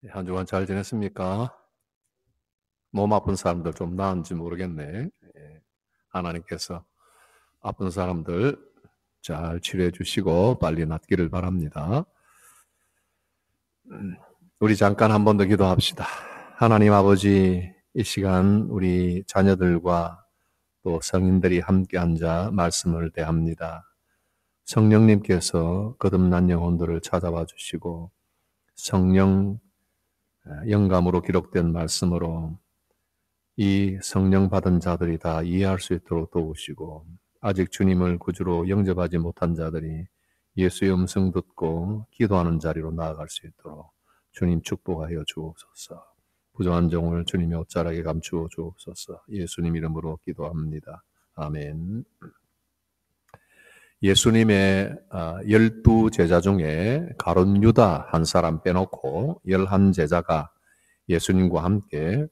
한 주간 잘 지냈습니까? 몸 아픈 사람들 좀 나은지 모르겠네. 하나님께서 아픈 사람들 잘 치료해 주시고 빨리 낫기를 바랍니다. 우리 잠깐 한 번 더 기도합시다. 하나님 아버지, 이 시간 우리 자녀들과 또 성인들이 함께 앉아 말씀을 대합니다. 성령님께서 거듭난 영혼들을 찾아와 주시고 성령 영감으로 기록된 말씀으로 이 성령 받은 자들이 다 이해할 수 있도록 도우시고 아직 주님을 구주로 영접하지 못한 자들이 예수의 음성 듣고 기도하는 자리로 나아갈 수 있도록 주님 축복하여 주옵소서. 부정한 종을 주님의 옷자락에 감추어 주옵소서. 예수님 이름으로 기도합니다. 아멘. 예수님의 12 제자 중에 가룟 유다 한 사람 빼놓고 11 제자가 예수님과 함께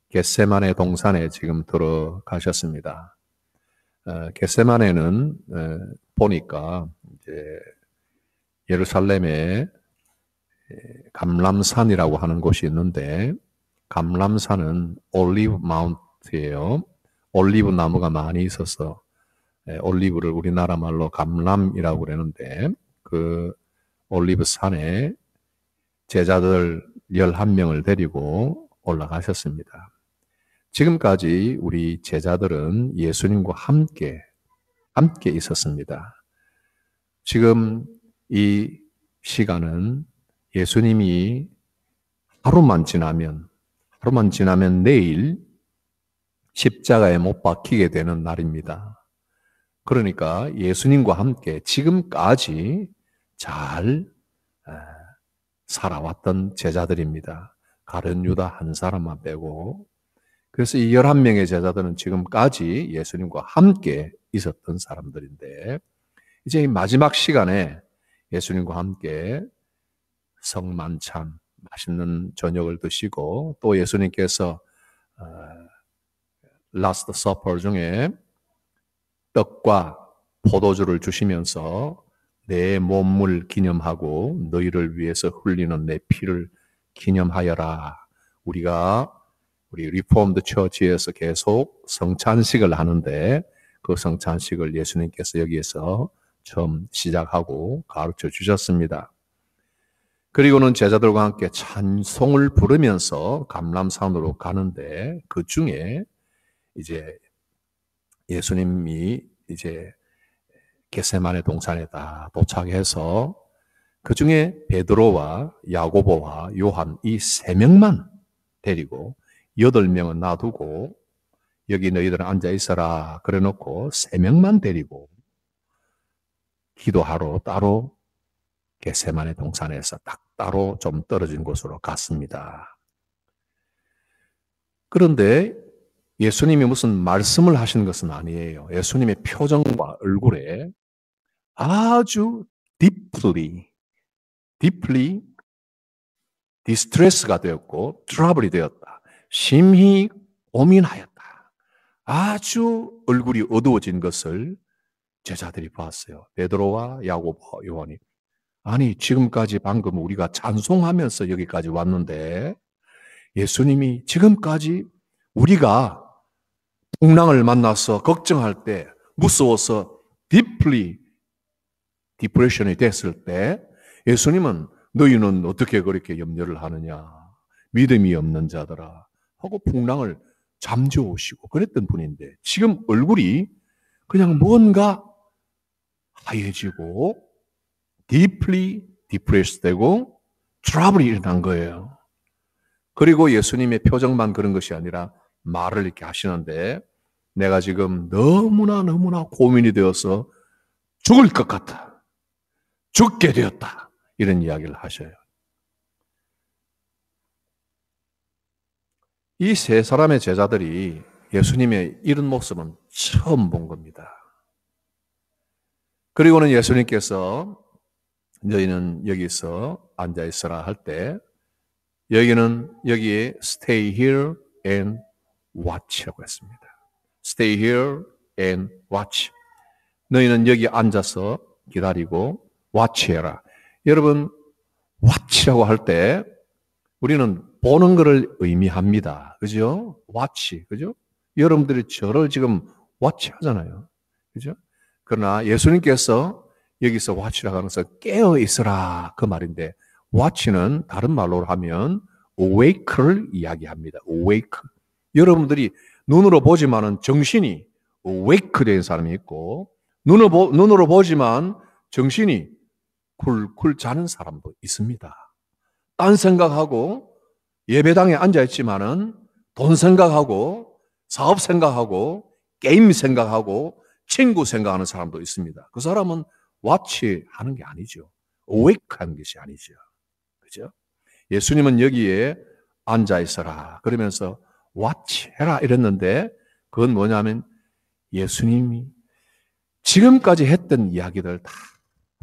겟세마네 동산에 지금 들어가셨습니다. 겟세마네는 보니까 이제 예루살렘에 감람산이라고 하는 곳이 있는데 감람산은 올리브 마운트예요. 올리브 나무가 많이 있어서 올리브를 우리나라 말로 감람이라고 그러는데 그 올리브 산에 제자들 11명을 데리고 올라가셨습니다. 지금까지 우리 제자들은 예수님과 함께 있었습니다. 지금 이 시간은 예수님이 하루만 지나면 내일 십자가에 못 박히게 되는 날입니다. 그러니까 예수님과 함께 지금까지 잘 살아왔던 제자들입니다. 가룟 유다 한 사람만 빼고. 그래서 이 11명의 제자들은 지금까지 예수님과 함께 있었던 사람들인데 이제 이 마지막 시간에 예수님과 함께 성만찬, 맛있는 저녁을 드시고 또 예수님께서 라스트 서퍼 중에 떡과 포도주를 주시면서 내 몸을 기념하고 너희를 위해서 흘리는 내 피를 기념하여라. 우리 리폼드 처치에서 계속 성찬식을 하는데 그 성찬식을 예수님께서 여기에서 처음 시작하고 가르쳐 주셨습니다. 그리고는 제자들과 함께 찬송을 부르면서 감람산으로 가는데 그 중에 이제 예수님이 이제 겟세마네 동산에 다 도착해서 그 중에 베드로와 야고보와 요한 이 3명만 데리고 8명은 놔두고 여기 너희들은 앉아 있어라 그래 놓고 3명만 데리고 기도하러 따로 겟세마네 동산에서 딱 따로 좀 떨어진 곳으로 갔습니다. 그런데 예수님이 무슨 말씀을 하신 것은 아니에요. 예수님의 표정과 얼굴에 아주 deeply 디스트레스가 되었고 트러블이 되었다. 심히 고민하였다. 아주 얼굴이 어두워진 것을 제자들이 봤어요. 베드로와 야고보, 요한이. 아니 지금까지 방금 우리가 찬송하면서 여기까지 왔는데 예수님이 지금까지 우리가 풍랑을 만나서 걱정할 때 무서워서 디프레션이 됐을 때 예수님은 너희는 어떻게 그렇게 염려를 하느냐 믿음이 없는 자들아 하고 풍랑을 잠재우시고 그랬던 분인데 지금 얼굴이 그냥 뭔가 하얘지고 deeply depressed 되고 트러블이 일어난 거예요. 그리고 예수님의 표정만 그런 것이 아니라 말을 이렇게 하시는데 내가 지금 너무나 고민이 되어서 죽을 것 같아. 죽게 되었다. 이런 이야기를 하셔요. 이 3사람의 제자들이 예수님의 이런 모습은 처음 본 겁니다. 그리고는 예수님께서 너희는 여기서 앉아 있어라 할 때 여기에 stay here and watch라고 했습니다. Stay here and watch. 너희는 여기 앉아서 기다리고 watch해라. 여러분 watch라고 할 때 우리는 보는 것을 의미합니다. 그죠? watch, 그죠? 여러분들이 저를 지금 watch 하잖아요. 그죠? 그러나 예수님께서 여기서 watch라고 하면서 깨어 있어라 그 말인데, watch는 다른 말로 하면 awake를 이야기합니다. awake. 여러분들이 눈으로 보지만은 정신이 awake 된 사람이 있고, 눈으로 보지만 정신이 쿨쿨 자는 사람도 있습니다. 딴 생각하고 예배당에 앉아있지만은 돈 생각하고 사업 생각하고 게임 생각하고 친구 생각하는 사람도 있습니다. 그 사람은 watch 하는 게 아니죠. awake 하는 것이 아니죠. 그죠? 예수님은 여기에 앉아있어라 그러면서 watch 해라 이랬는데, 그건 뭐냐면 예수님이 지금까지 했던 이야기들 다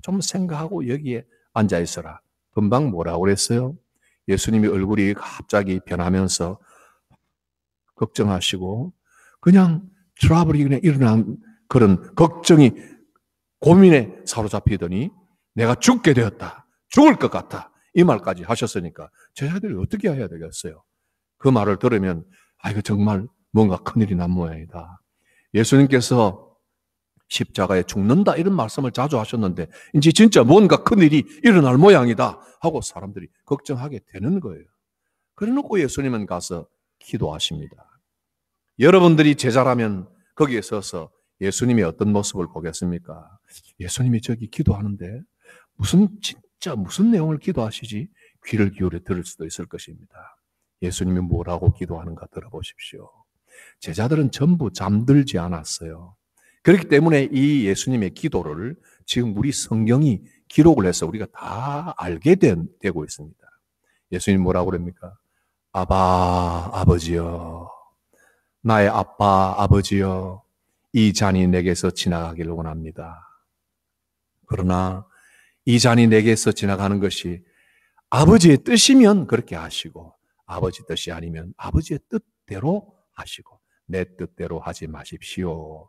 좀 생각하고 여기에 앉아있어라. 금방 뭐라고 그랬어요? 예수님이 얼굴이 갑자기 변하면서 걱정하시고 그냥 트러블이 그냥 일어난 그런 걱정이 고민에 사로잡히더니 내가 죽게 되었다. 죽을 것 같다. 이 말까지 하셨으니까 제자들이 어떻게 해야 되겠어요? 그 말을 들으면 이거 정말 뭔가 큰일이 난 모양이다. 예수님께서 십자가에 죽는다 이런 말씀을 자주 하셨는데 이제 진짜 뭔가 큰일이 일어날 모양이다 하고 사람들이 걱정하게 되는 거예요. 그래놓고 예수님은 가서 기도하십니다. 여러분들이 제자라면 거기에 서서 예수님이 어떤 모습을 보겠습니까? 예수님이 저기 기도하는데 무슨 내용을 기도하시지? 귀를 기울여 들을 수도 있을 것입니다. 예수님이 뭐라고 기도하는가 들어보십시오. 제자들은 전부 잠들지 않았어요. 그렇기 때문에 이 예수님의 기도를 지금 우리 성경이 기록을 해서 우리가 다 알게 되고 있습니다. 예수님 뭐라고 그럽니까? 아버지여, 나의 아버지여, 이 잔이 내게서 지나가기를 원합니다. 그러나 이 잔이 내게서 지나가는 것이 아버지의 뜻이면 그렇게 하시고, 아버지 뜻이 아니면 아버지의 뜻대로 하시고, 내 뜻대로 하지 마십시오.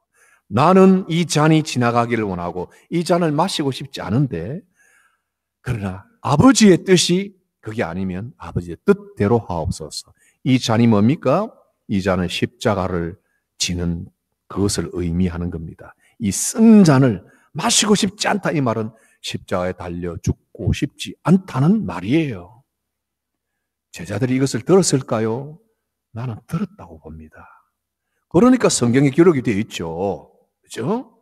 나는 이 잔이 지나가기를 원하고 이 잔을 마시고 싶지 않은데, 그러나 아버지의 뜻이 그게 아니면 아버지의 뜻대로 하옵소서. 이 잔이 뭡니까? 이 잔은 십자가를 지는 그것을 의미하는 겁니다. 이 쓴 잔을 마시고 싶지 않다 이 말은 십자가에 달려 죽고 싶지 않다는 말이에요. 제자들이 이것을 들었을까요? 나는 들었다고 봅니다. 그러니까 성경에 기록이 되어 있죠. 그죠?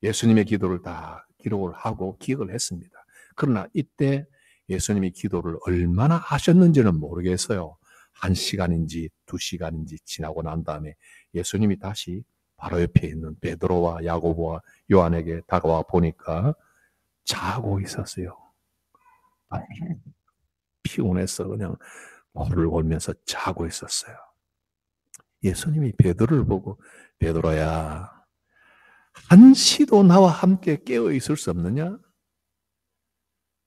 예수님의 기도를 다 기록을 하고 기억을 했습니다. 그러나 이때 예수님이 기도를 얼마나 하셨는지는 모르겠어요. 1시간인지 2시간인지 지나고 난 다음에 예수님이 다시 바로 옆에 있는 베드로와 야고보와 요한에게 다가와 보니까 자고 있었어요. 피곤해서 그냥 코를 골면서 자고 있었어요. 예수님이 베드로를 보고 베드로야, 한시도 나와 함께 깨어 있을 수 없느냐?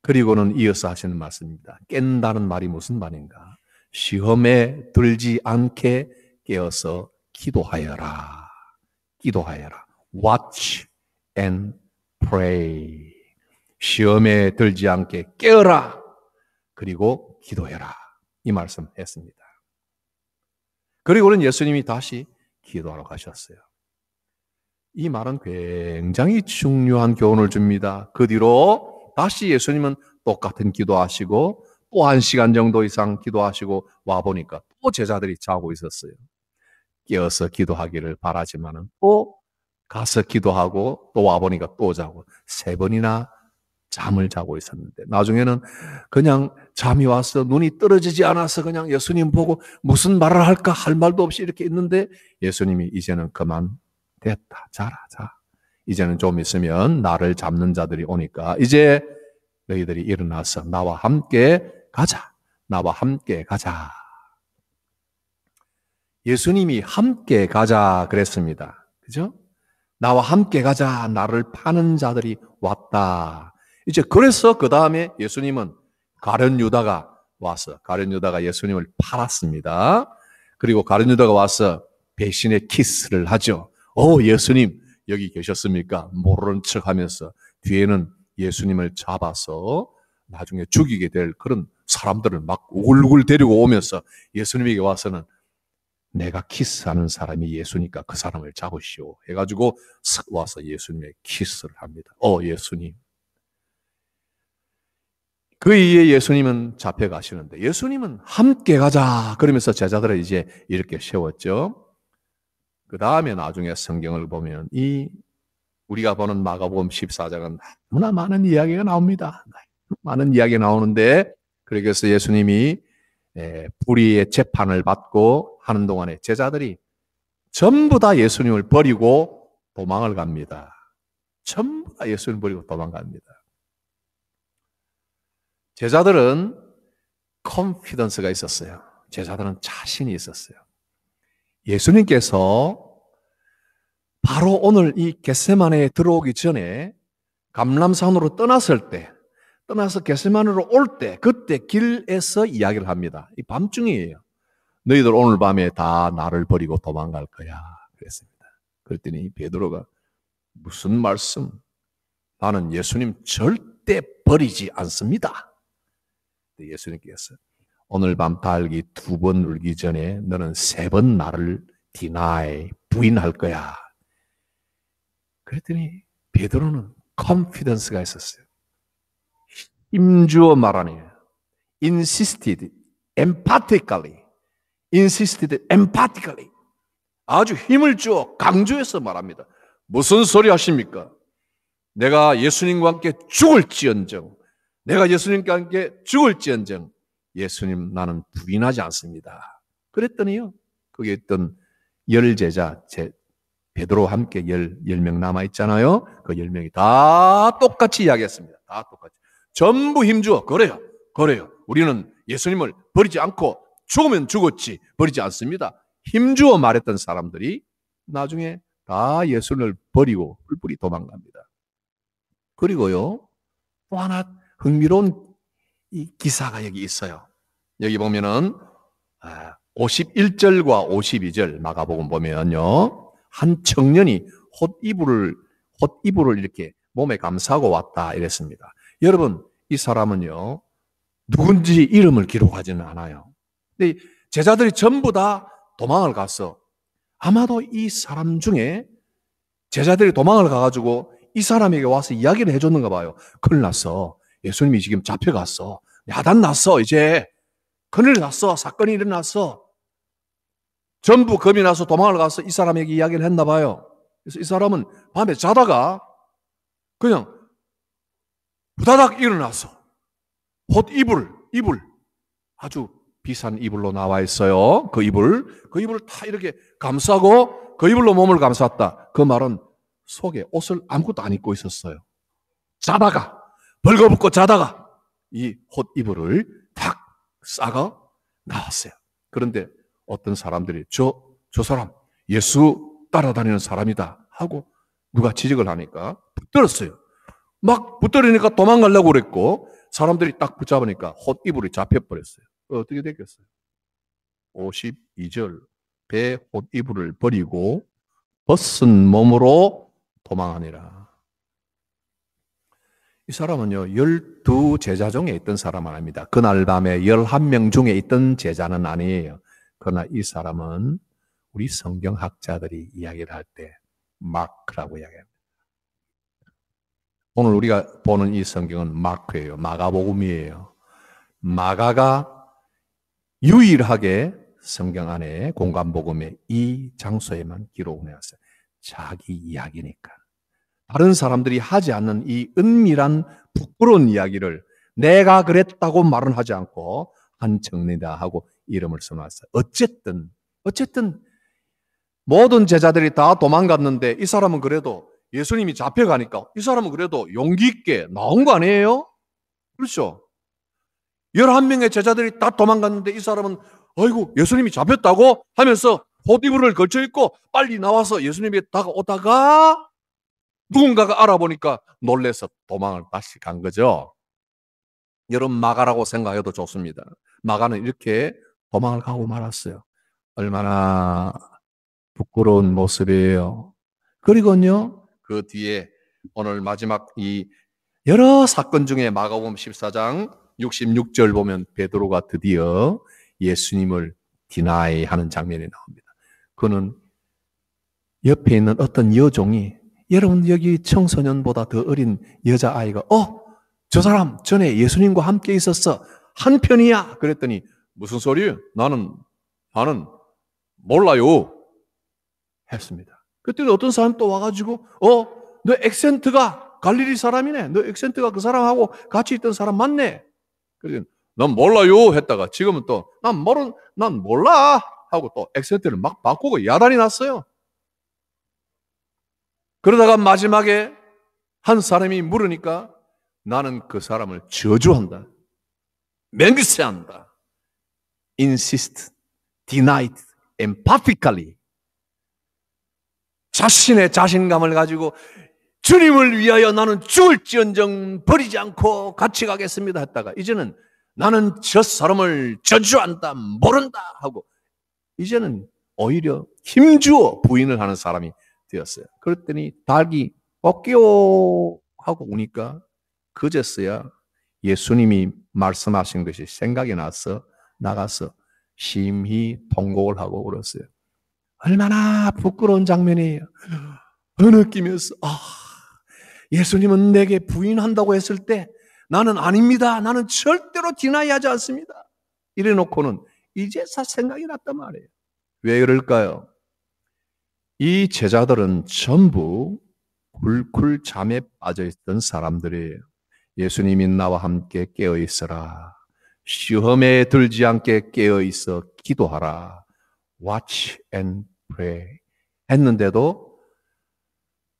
그리고는 이어서 하시는 말씀입니다. 깬다는 말이 무슨 말인가? 시험에 들지 않게 깨어서 기도하여라. 기도하여라. Watch and pray. 시험에 들지 않게 깨어라. 그리고 기도해라. 이 말씀 했습니다. 그리고는 예수님이 다시 기도하러 가셨어요. 이 말은 굉장히 중요한 교훈을 줍니다. 그 뒤로 다시 예수님은 똑같은 기도하시고 또 1시간 정도 이상 기도하시고 와보니까 또 제자들이 자고 있었어요. 깨어서 기도하기를 바라지만은 또 가서 기도하고 또 와보니까 또 자고 3번이나 잠을 자고 있었는데 나중에는 그냥 잠이 와서 눈이 떨어지지 않아서 그냥 예수님 보고 무슨 말을 할까 할 말도 없이 이렇게 있는데 예수님이 이제는 그만 됐다. 자라, 자. 이제는 좀 있으면 나를 잡는 자들이 오니까 이제 너희들이 일어나서 나와 함께 가자. 나와 함께 가자. 예수님이 함께 가자 그랬습니다. 그죠? 나와 함께 가자. 나를 파는 자들이 왔다. 이제 그래서 그 다음에 예수님은 가룟 유다가 와서 가룟 유다가 예수님을 팔았습니다. 그리고 가룟 유다가 와서 배신의 키스를 하죠. 예수님 여기 계셨습니까? 모르는 척하면서 뒤에는 예수님을 잡아서 나중에 죽이게 될 그런 사람들을 막 우글우글 데리고 오면서 예수님에게 와서는 내가 키스하는 사람이 예수니까 그 사람을 잡으시오 해가지고 싹 와서 예수님의 키스를 합니다. 예수님. 그 이후에 예수님은 잡혀가시는데 예수님은 함께 가자 그러면서 제자들을 이제 이렇게 세웠죠. 그 다음에 나중에 성경을 보면 우리가 보는 마가복음 14장은 너무나 많은 이야기가 나옵니다. 많은 이야기가 나오는데 그래서 예수님이 불의의 재판을 받고 하는 동안에 제자들이 전부 다 예수님을 버리고 도망을 갑니다. 전부 다 예수님을 버리고 도망갑니다. 제자들은 컨피던스가 있었어요. 제자들은 자신이 있었어요. 예수님께서 바로 오늘 이 겟세마네에 들어오기 전에 감람산으로 떠나서 겟세마네로 올 때 그때 길에서 이야기를 합니다. 이 밤중이에요. 너희들 오늘 밤에 다 나를 버리고 도망갈 거야 그랬습니다. 그랬더니 베드로가 무슨 말씀? 나는 예수님 절대 버리지 않습니다. 예수님께서 오늘 밤 달기 2번 울기 전에 너는 3번 나를 부인할 거야. 그랬더니 베드로는 컨피던스가 있었어요. 힘주어 말하네요. insisted emphatically 아주 힘을 주어 강조해서 말합니다. 무슨 소리 하십니까? 내가 예수님과 함께 죽을지언정 예수님 나는 부인하지 않습니다. 그랬더니요. 거기에 있던 10제자 베드로와 함께 10명 남아있잖아요. 그 10명이 다 똑같이 이야기했습니다. 다 똑같이. 전부 힘주어 그래요. 우리는 예수님을 버리지 않고 죽으면 죽었지 버리지 않습니다. 힘주어 말했던 사람들이 나중에 다 예수님을 버리고 뿔뿔이 도망갑니다. 그리고요. 또 하나 흥미로운 이 기사가 여기 있어요. 여기 보면은 51절과 52절 마가복음 보면요. 한 청년이 헛이불을 이렇게 몸에 감싸고 왔다 이랬습니다. 여러분 이 사람은요. 누군지 이름을 기록하지는 않아요. 근데 제자들이 전부 다 도망을 갔어. 아마도 이 사람 중에 제자들이 도망을 가가지고 이 사람에게 와서 이야기를 해줬는가 봐요. 큰일 났어. 예수님이 지금 잡혀갔어. 야단 났어. 이제 큰일 났어. 사건이 일어났어. 전부 겁이 나서 도망을 가서 이 사람에게 이야기를 했나 봐요. 그래서 이 사람은 밤에 자다가 그냥 부다닥 일어났어. 이불 아주 비싼 이불로 나와 있어요. 그 이불을 다 이렇게 감싸고 그 이불로 몸을 감쌌다. 그 말은 속에 옷을 아무것도 안 입고 있었어요. 자다가 벌거벗고 자다가 이 헛이불을 탁 싸가 나왔어요. 그런데 어떤 사람들이 저 사람 예수 따라다니는 사람이다 하고 누가 지적을 하니까 붙들었어요. 막 붙들으니까 도망가려고 그랬고 사람들이 딱 붙잡으니까 헛이불이 잡혀버렸어요. 어떻게 됐겠어요? 52절 배 헛이불을 버리고 벗은 몸으로 도망하니라. 이 사람은요 12제자 중에 있던 사람 아닙니다. 그날 밤에 11명 중에 있던 제자는 아니에요. 그러나 이 사람은 우리 성경학자들이 이야기를 할 때 마크라고 이야기합니다. 오늘 우리가 보는 이 성경은 마크예요. 마가복음이에요. 마가가 유일하게 성경 안에 공간복음에 이 장소에만 기록을 해놨어요. 자기 이야기니까. 다른 사람들이 하지 않는 이 은밀한 부끄러운 이야기를 내가 그랬다고 말은 하지 않고 한 청년이다 하고 이름을 써놨어요. 어쨌든 모든 제자들이 다 도망갔는데 이 사람은 그래도 예수님이 잡혀가니까 이 사람은 그래도 용기 있게 나온 거 아니에요? 그렇죠? 11명의 제자들이 다 도망갔는데 이 사람은 아이고 예수님이 잡혔다고 하면서 헛이불을 걸쳐 입고 빨리 나와서 예수님에게 다가오다가 누군가가 알아보니까 놀래서 도망을 다시 간 거죠. 여러분 마가라고 생각해도 좋습니다. 마가는 이렇게 도망을 가고 말았어요. 얼마나 부끄러운 모습이에요. 그리고요 그 뒤에 오늘 마지막 이 여러 사건 중에 마가복음 14장 66절 보면 베드로가 드디어 예수님을 디나이 하는 장면이 나옵니다. 그는 옆에 있는 어떤 여종이, 여러분 여기 청소년보다 더 어린 여자아이가 저 사람 전에 예수님과 함께 있었어. 한편이야. 그랬더니 무슨 소리예요? 나는 몰라요. 했습니다. 그때 어떤 사람 또 와가지고 너 액센트가 갈릴리 사람이네. 너 액센트가 그 사람하고 같이 있던 사람 맞네. 그래서 난 몰라요 했다가 지금은 또 난 몰라 하고 또 액센트를 막 바꾸고 야단이 났어요. 그러다가 마지막에 한 사람이 물으니까 나는 그 사람을 저주한다. 맹세한다. insist, denied, emphatically. 자신의 자신감을 가지고 주님을 위하여 나는 죽을지언정 버리지 않고 같이 가겠습니다 했다가 이제는 나는 저 사람을 저주한다, 모른다 하고 이제는 오히려 힘주어 부인을 하는 사람이 되었어요. 그랬더니 닭이 꺾여 하고 우니까 그제서야 예수님이 말씀하신 것이 생각이 나서 나가서 심히 통곡을 하고 울었어요. 얼마나 부끄러운 장면이에요. 느끼면서 예수님은 내게 부인한다고 했을 때 나는 아닙니다. 나는 절대로 디나이하지 않습니다. 이래놓고는 이제서 생각이 났단 말이에요. 왜 그럴까요? 이 제자들은 전부 굴굴 잠에 빠져있던 사람들이에요. 예수님이 나와 함께 깨어있어라. 시험에 들지 않게 깨어있어 기도하라. Watch and pray 했는데도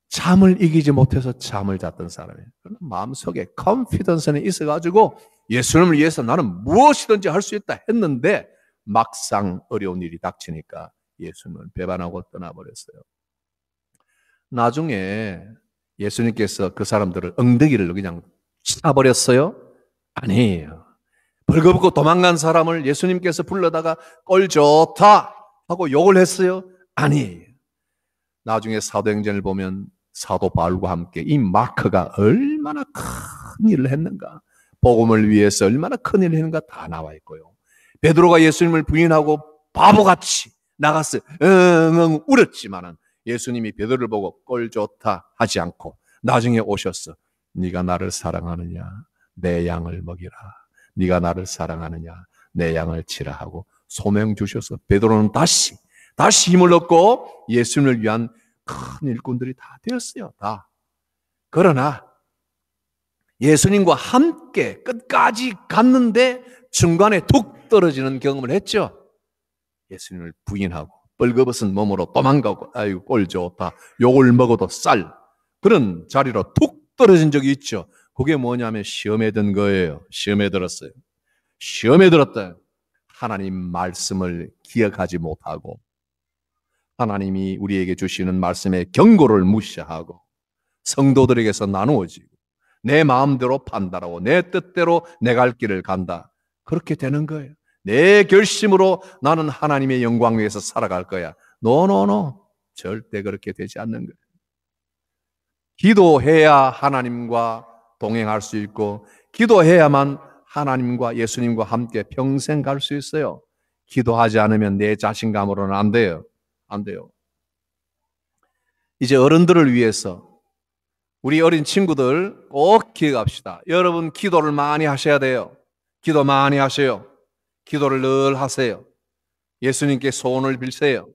잠을 이기지 못해서 잠을 잤던 사람이에요. 마음속에 confidence는 있어가지고 예수님을 위해서 나는 무엇이든지 할 수 있다 했는데 막상 어려운 일이 닥치니까 예수님을 배반하고 떠나버렸어요. 나중에 예수님께서 그 사람들을 엉덩이를 그냥 차버렸어요? 아니에요. 벌거벗고 도망간 사람을 예수님께서 불러다가 꼴 좋다 하고 욕을 했어요? 아니에요. 나중에 사도행전을 보면 사도 바울과 함께 이 마크가 얼마나 큰 일을 했는가, 복음을 위해서 얼마나 큰 일을 했는가 다 나와 있고요. 베드로가 예수님을 부인하고 바보같이 나가서 엉엉 울었지만은 예수님이 베드로를 보고 꼴 좋다 하지 않고 나중에 오셨어. 네가 나를 사랑하느냐? 내 양을 먹이라. 네가 나를 사랑하느냐? 내 양을 치라 하고 소명 주셔서 베드로는 다시 힘을 얻고 예수님을 위한 큰 일꾼들이 다 되었어요. 다. 그러나 예수님과 함께 끝까지 갔는데 중간에 툭 떨어지는 경험을 했죠. 예수님을 부인하고 벌거벗은 몸으로 도망가고 아이고 꼴 좋다. 욕을 먹어도 쌀. 그런 자리로 툭 떨어진 적이 있죠. 그게 뭐냐면 시험에 든 거예요. 시험에 들었어요. 시험에 들었다. 하나님 말씀을 기억하지 못하고 하나님이 우리에게 주시는 말씀의 경고를 무시하고 성도들에게서 나누어지고 내 마음대로 판단하고 내 뜻대로 내 갈 길을 간다. 그렇게 되는 거예요. 내 결심으로 나는 하나님의 영광 위에서 살아갈 거야. 노노노. 절대 그렇게 되지 않는 거예요. 기도해야 하나님과 동행할 수 있고 기도해야만 하나님과 예수님과 함께 평생 갈 수 있어요. 기도하지 않으면 내 자신감으로는 안 돼요. 안 돼요. 이제 어른들을 위해서 우리 어린 친구들 꼭 기억합시다. 여러분 기도를 많이 하셔야 돼요. 기도 많이 하세요. 기도를 늘 하세요. 예수님께 소원을 빌세요.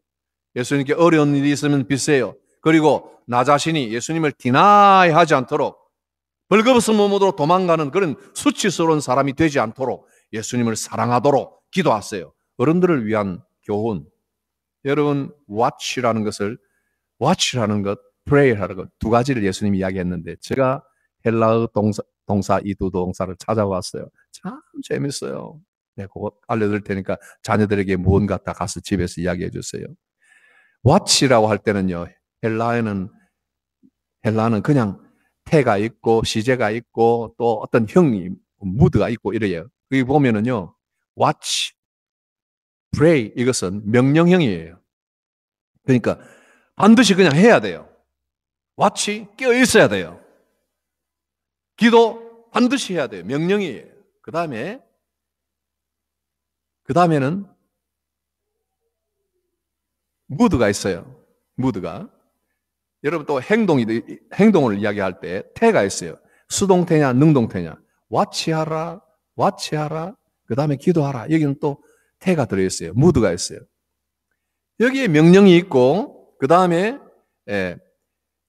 예수님께 어려운 일이 있으면 빌세요. 그리고 나 자신이 예수님을 디나이하지 않도록 벌거벗은 몸으로 도망가는 그런 수치스러운 사람이 되지 않도록 예수님을 사랑하도록 기도하세요. 어른들을 위한 교훈. 여러분 watch라는 것, pray라는 것 두 가지를 예수님이 이야기했는데 제가 헬라어 동사 이 두 동사를 찾아왔어요. 참 재밌어요. 네, 그거 알려드릴 테니까 자녀들에게 무언가 다 가서 집에서 이야기해 주세요. watch라고 할 때는요, 헬라어는 그냥 태가 있고 시제가 있고 또 어떤 형이 무드가 있고 이래요. 여기 보면은요, watch, pray 이것은 명령형이에요. 그러니까 반드시 그냥 해야 돼요. watch 깨어 있어야 돼요. 기도 반드시 해야 돼요. 명령이에요. 그 다음에는 무드가 있어요. 무드가. 여러분 또 행동을 이야기할 때 태가 있어요. 수동태냐 능동태냐. 와치하라, 그 다음에 기도하라. 여기는 또 태가 들어있어요. 무드가 있어요. 여기에 명령이 있고 그 다음에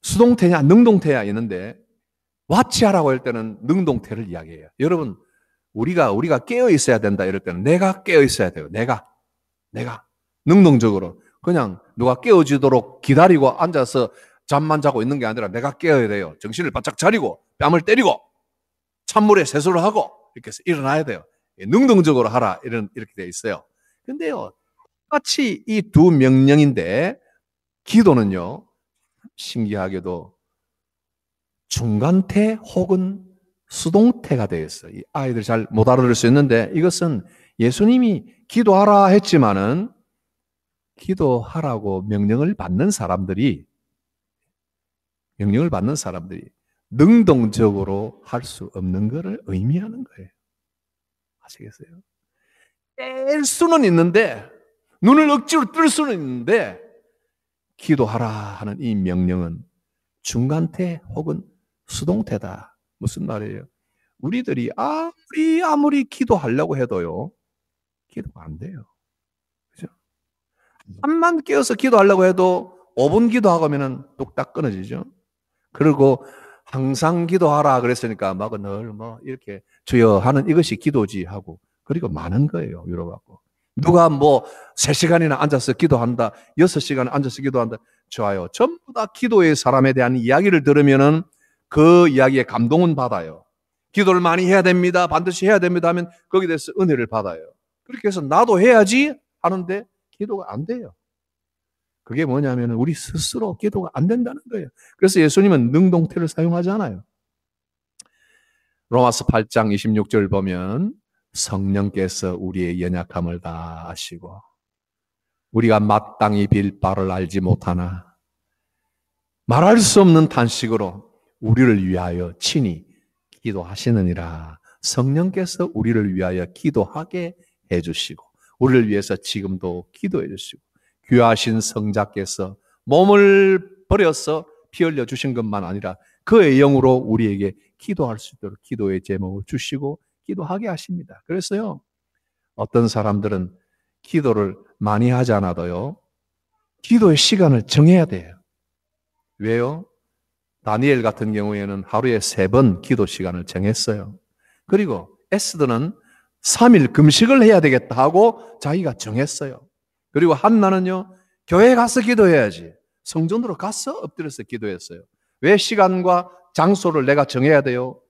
수동태냐 능동태냐 있는데 와치하라고 할 때는 능동태를 이야기해요. 여러분 우리가 깨어 있어야 된다 이럴 때는 내가 깨어 있어야 돼요. 내가 능동적으로 그냥 누가 깨어지도록 기다리고 앉아서 잠만 자고 있는 게 아니라 내가 깨어야 돼요. 정신을 바짝 차리고 뺨을 때리고 찬물에 세수를 하고 이렇게 해서 일어나야 돼요. 능동적으로 하라 이렇게 돼 있어요. 근데요 똑같이 이 두 명령인데 기도는요 신기하게도 중간태 혹은 수동태가 되어 있어요. 이 아이들 잘 못 알아들을 수 있는데 이것은 예수님이 기도하라 했지만은 기도하라고 명령을 받는 사람들이 능동적으로 할 수 없는 것을 의미하는 거예요. 아시겠어요? 뗄 수는 있는데 눈을 억지로 뜰 수는 있는데 기도하라 하는 이 명령은 중간태 혹은 수동태다. 무슨 말이에요? 우리들이 아무리 기도하려고 해도요 기도가 안 돼요. 그죠? 잠만 깨어서 기도하려고 해도 5분 기도하고 하면은 뚝딱 끊어지죠. 그리고 항상 기도하라 그랬으니까 막 늘 이렇게 주여 하는 이것이 기도지 하고 그리고 많은 거예요. 위로받고 누가 3시간이나 앉아서 기도한다 6시간 앉아서 기도한다 좋아요. 전부 다 기도의 사람에 대한 이야기를 들으면은 그 이야기에 감동은 받아요. 기도를 많이 해야 됩니다. 반드시 해야 됩니다 하면 거기에 대해서 은혜를 받아요. 그렇게 해서 나도 해야지 하는데 기도가 안 돼요. 그게 뭐냐면 우리 스스로 기도가 안 된다는 거예요. 그래서 예수님은 능동태를 사용하지 않아요. 로마서 8장 26절 보면 성령께서 우리의 연약함을 다 아시고 우리가 마땅히 빌 바를 알지 못하나 말할 수 없는 탄식으로 우리를 위하여 친히 기도하시느니라. 성령께서 우리를 위하여 기도하게 해주시고 우리를 위해서 지금도 기도해 주시고 귀하신 성자께서 몸을 버려서 피 흘려 주신 것만 아니라 그의 영으로 우리에게 기도할 수 있도록 기도의 제목을 주시고 기도하게 하십니다. 그래서요 어떤 사람들은 기도를 많이 하지 않아도요 기도의 시간을 정해야 돼요. 왜요? 다니엘 같은 경우에는 하루에 3번 기도 시간을 정했어요. 그리고 에스더는 3일 금식을 해야 되겠다 하고 자기가 정했어요. 그리고 한나는요 교회에 가서 기도해야지 성전으로 가서 엎드려서 기도했어요. 왜 시간과 장소를 내가 정해야 돼요?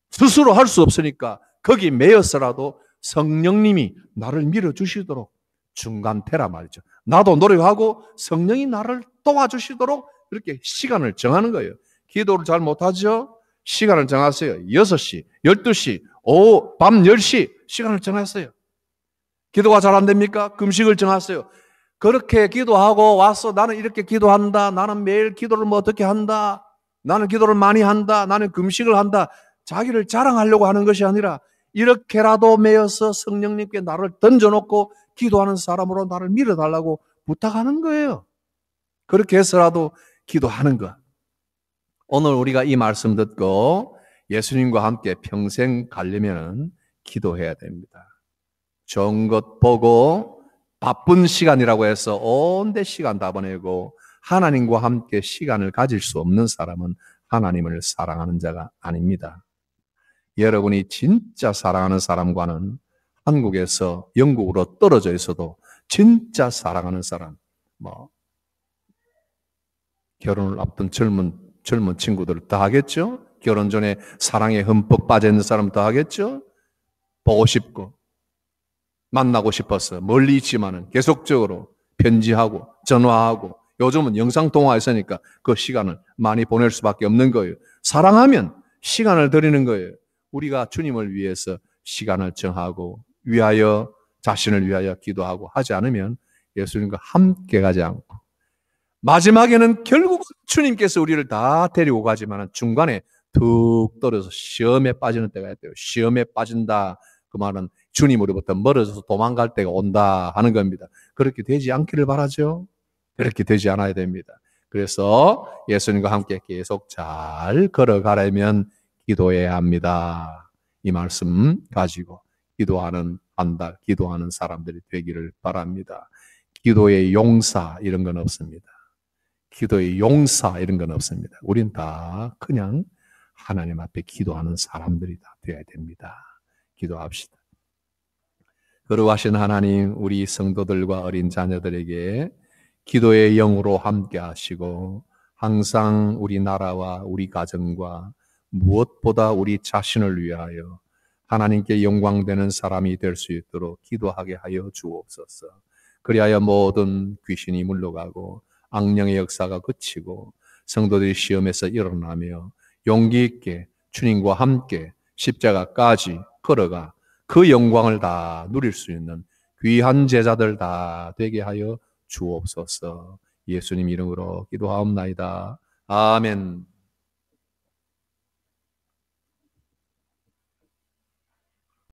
스스로 할 수 없으니까 거기 매여서라도 성령님이 나를 밀어주시도록 중간태라 말이죠. 나도 노력하고 성령이 나를 도와주시도록 그렇게 시간을 정하는 거예요. 기도를 잘 못하죠? 시간을 정하세요. 6시, 12시, 오후, 밤 10시 시간을 정하세요. 기도가 잘 안 됩니까? 금식을 정하세요. 그렇게 기도하고 와서 나는 이렇게 기도한다. 나는 매일 기도를 어떻게 한다. 나는 기도를 많이 한다. 나는 금식을 한다. 자기를 자랑하려고 하는 것이 아니라 이렇게라도 매여서 성령님께 나를 던져놓고 기도하는 사람으로 나를 밀어달라고 부탁하는 거예요. 그렇게 해서라도 기도하는 것. 오늘 우리가 이 말씀 듣고 예수님과 함께 평생 가려면 기도해야 됩니다. 좋은 것 보고 바쁜 시간이라고 해서 온데 시간 다 보내고 하나님과 함께 시간을 가질 수 없는 사람은 하나님을 사랑하는 자가 아닙니다. 여러분이 진짜 사랑하는 사람과는 한국에서 영국으로 떨어져 있어도 진짜 사랑하는 사람, 결혼을 앞둔 젊은 친구들 다 하겠죠? 결혼 전에 사랑에 흠뻑 빠져 있는 사람 다 하겠죠? 보고 싶고 만나고 싶어서 멀리 있지만은 계속적으로 편지하고 전화하고 요즘은 영상통화 있으니까 그 시간을 많이 보낼 수밖에 없는 거예요. 사랑하면 시간을 드리는 거예요. 우리가 주님을 위해서 시간을 정하고 자신을 위하여 기도하고 하지 않으면 예수님과 함께 가지 않고 마지막에는 결국 주님께서 우리를 다 데리고 가지만 중간에 툭 떨어져서 시험에 빠지는 때가 있대요. 시험에 빠진다. 그 말은 주님으로부터 멀어져서 도망갈 때가 온다 하는 겁니다. 그렇게 되지 않기를 바라죠. 그렇게 되지 않아야 됩니다. 그래서 예수님과 함께 계속 잘 걸어가려면 기도해야 합니다. 이 말씀 가지고 기도하는 사람들이 되기를 바랍니다. 기도의 용사 이런 건 없습니다. 기도의 용사 이런 건 없습니다. 우린 다 그냥 하나님 앞에 기도하는 사람들이 다 되어야 됩니다. 기도합시다. 거룩하신 하나님, 우리 성도들과 어린 자녀들에게 기도의 영으로 함께 하시고 항상 우리 나라와 우리 가정과 무엇보다 우리 자신을 위하여 하나님께 영광되는 사람이 될 수 있도록 기도하게 하여 주옵소서. 그리하여 모든 귀신이 물러가고 악령의 역사가 그치고 성도들이 시험에서 일어나며 용기 있게 주님과 함께 십자가까지 걸어가 그 영광을 다 누릴 수 있는 귀한 제자들 다 되게 하여 주옵소서. 예수님 이름으로 기도하옵나이다. 아멘.